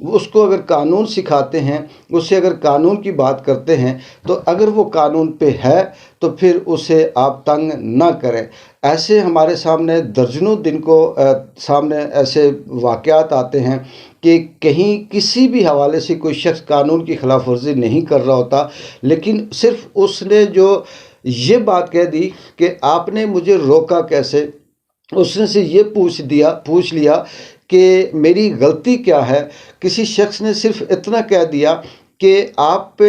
اس کو اگر قانون سکھاتے ہیں، اس سے اگر قانون کی بات کرتے ہیں، تو اگر وہ قانون پہ ہے تو پھر اسے آپ تنگ نہ کریں۔ ایسے ہمارے سامنے درجنوں دن کو سامنے ایسے واقعات آتے ہیں کہ کہیں کسی بھی حوالے سے کوئی شخص قانون کی خلاف ورزی نہیں کر رہا ہوتا، لیکن صرف اس نے جو یہ بات کہہ دی کہ آپ نے مجھے روکا کیسے، اس نے سے یہ پوچھ لیا کہ میری غلطی کیا ہے۔ کسی شخص نے صرف اتنا کہہ دیا کہ آپ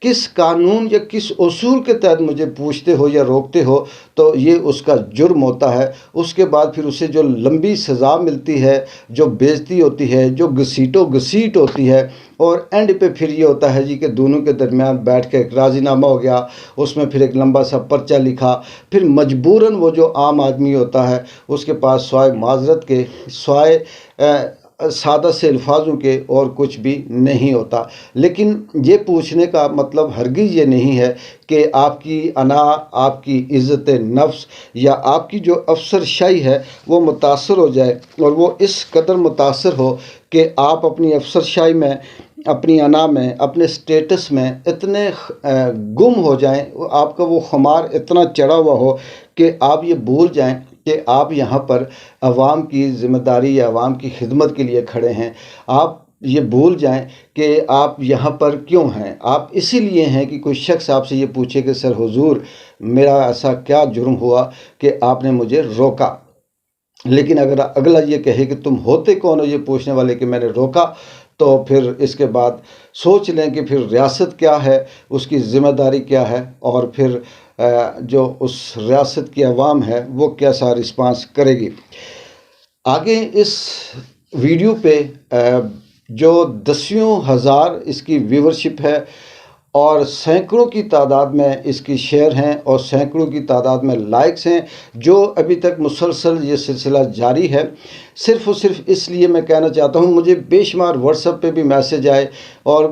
کس قانون یا کس اصول کے تحت مجھے پوچھتے ہو یا روکتے ہو، تو یہ اس کا جرم ہوتا ہے۔ اس کے بعد پھر اسے جو لمبی سزا ملتی ہے، جو بےعزتی ہوتی ہے، جو گھسیٹ ہوتی ہے، اور اینڈ پہ پھر یہ ہوتا ہے جی کہ دونوں کے درمیان بیٹھ کے ایک راضی نامہ ہو گیا، اس میں پھر ایک لمبا سا پرچہ لکھا، پھر مجبوراً وہ جو عام آدمی ہوتا ہے اس کے پاس سوائے معذرت کے، سوائے سادہ سے الفاظوں کے اور کچھ بھی نہیں ہوتا۔ لیکن یہ پوچھنے کا مطلب ہرگز یہ نہیں ہے کہ آپ کی انا، آپ کی عزت نفس یا آپ کی جو افسر شاہی ہے وہ متاثر ہو جائے، اور وہ اس قدر متاثر ہو کہ آپ اپنی افسر شاہی میں، اپنی انا میں، اپنے سٹیٹس میں اتنے گم ہو جائیں، آپ کا وہ خمار اتنا چڑھا ہوا ہو کہ آپ یہ بھول جائیں کہ آپ یہاں پر عوام کی ذمہ داری یا عوام کی خدمت کے لیے کھڑے ہیں۔ آپ یہ بھول جائیں کہ آپ یہاں پر کیوں ہیں۔ آپ اسی لیے ہیں کہ کوئی شخص آپ سے یہ پوچھے کہ سر حضور میرا ایسا کیا جرم ہوا کہ آپ نے مجھے روکا۔ لیکن اگر اگلا یہ کہے کہ تم ہوتے کون ہو یہ پوچھنے والے کہ میں نے روکا، تو پھر اس کے بعد سوچ لیں کہ پھر ریاست کیا ہے، اس کی ذمہ داری کیا ہے، اور پھر جو اس ریاست کی عوام ہے وہ کیسا رسپانس کرے گی۔ آگے اس ویڈیو پہ جو دسیوں ہزار اس کی ویورشپ ہے اور سینکڑوں کی تعداد میں اس کی شیئر ہیں اور سینکڑوں کی تعداد میں لائکس ہیں، جو ابھی تک مسلسل یہ سلسلہ جاری ہے، صرف اور صرف اس لیے میں کہنا چاہتا ہوں، مجھے بے شمار واٹس ایپ پہ بھی میسج آئے اور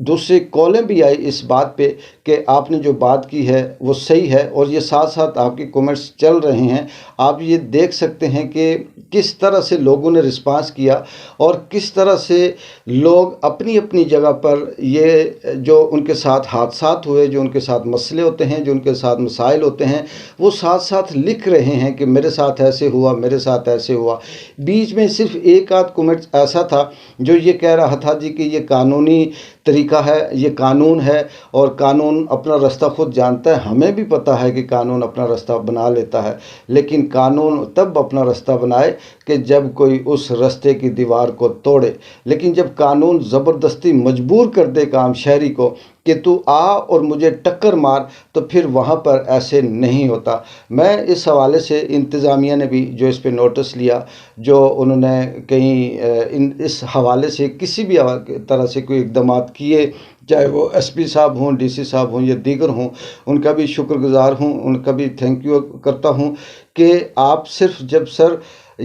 دوسرے کالیں بھی آئی اس بات پہ کہ آپ نے جو بات کی ہے وہ صحیح ہے، اور یہ ساتھ ساتھ آپ کے کومنٹس چل رہے ہیں۔ آپ یہ دیکھ سکتے ہیں کہ کس طرح سے لوگوں نے رسپانس کیا اور کس طرح سے لوگ اپنی اپنی جگہ پر یہ جو ان کے ساتھ حادثات ہوئے، جو ان کے ساتھ مسئلے ہوتے ہیں، جو ان کے ساتھ مسائل ہوتے ہیں، وہ ساتھ ساتھ لکھ رہے ہیں کہ میرے ساتھ ایسے ہوا، میرے ساتھ ایسے ہوا۔ بیچ میں صرف ایک آدھ کومنٹ ایسا تھا جو یہ کہہ رہا تھا جی کہ یہ قانونی طریقہ ہے، یہ قانون ہے اور قانون اپنا رستہ خود جانتا ہے۔ ہمیں بھی پتہ ہے کہ قانون اپنا رستہ بنا لیتا ہے، لیکن قانون تب اپنا رستہ بنائے کہ جب کوئی اس رستے کی دیوار کو توڑے۔ لیکن جب قانون زبردستی مجبور کر دے عام شہری کو کہ تو آ اور مجھے ٹکر مار، تو پھر وہاں پر ایسے نہیں ہوتا۔ میں اس حوالے سے انتظامیہ نے بھی جو اس پہ نوٹس لیا، جو انہوں نے کہیں اس حوالے سے کسی بھی طرح سے کوئی اقدامات کیے، چاہے وہ ایس پی صاحب ہوں، ڈی سی صاحب ہوں یا دیگر ہوں، ان کا بھی شکر گزار ہوں، ان کا بھی تھینک یو کرتا ہوں کہ آپ صرف جب سر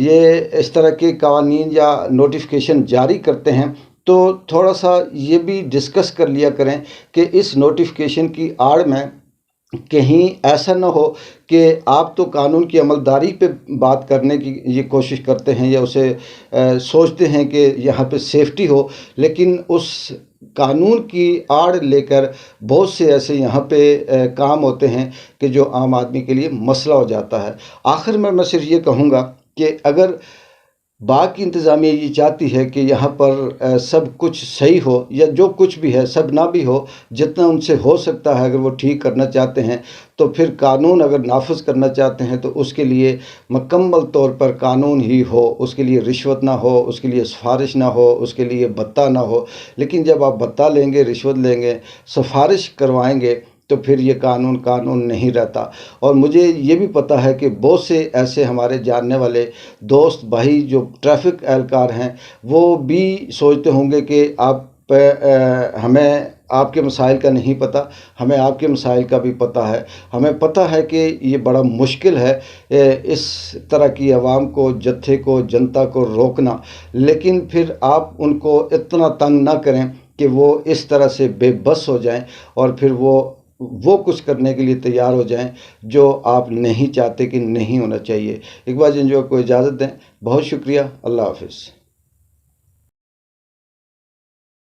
یہ اس طرح کے قوانین یا نوٹیفیکیشن جاری کرتے ہیں تو تھوڑا سا یہ بھی ڈسکس کر لیا کریں کہ اس نوٹیفیکیشن کی آڑ میں کہیں ایسا نہ ہو کہ آپ تو قانون کی عملداری پہ بات کرنے کی یہ کوشش کرتے ہیں یا اسے سوچتے ہیں کہ یہاں پہ سیفٹی ہو، لیکن اس قانون کی آڑ لے کر بہت سے ایسے یہاں پہ کام ہوتے ہیں کہ جو عام آدمی کے لیے مسئلہ ہو جاتا ہے۔ آخر میں صرف یہ کہوں گا کہ اگر باغ کی انتظامیہ یہ چاہتی ہے کہ یہاں پر سب کچھ صحیح ہو یا جو کچھ بھی ہے سب نہ بھی ہو، جتنا ان سے ہو سکتا ہے اگر وہ ٹھیک کرنا چاہتے ہیں، تو پھر قانون اگر نافذ کرنا چاہتے ہیں تو اس کے لیے مکمل طور پر قانون ہی ہو، اس کے لیے رشوت نہ ہو، اس کے لیے سفارش نہ ہو، اس کے لیے بھتہ نہ ہو۔ لیکن جب آپ بھتہ لیں گے، رشوت لیں گے، سفارش کروائیں گے، تو پھر یہ قانون نہیں رہتا۔ اور مجھے یہ بھی پتہ ہے کہ بہت سے ایسے ہمارے جاننے والے دوست بھائی جو ٹریفک اہلکار ہیں، وہ بھی سوچتے ہوں گے کہ ہمیں آپ کے مسائل کا نہیں پتہ، ہمیں آپ کے مسائل کا بھی پتہ ہے۔ ہمیں پتہ ہے کہ یہ بڑا مشکل ہے اس طرح کی عوام کو، جتھے کو، جنتا کو روکنا، لیکن پھر آپ ان کو اتنا تنگ نہ کریں کہ وہ اس طرح سے بے بس ہو جائیں اور پھر وہ کچھ کرنے کے لیے تیار ہو جائیں جو آپ نہیں چاہتے کہ نہیں ہونا چاہیے۔ اقبال جنجوعہ کو اجازت دیں، بہت شکریہ، اللہ حافظ۔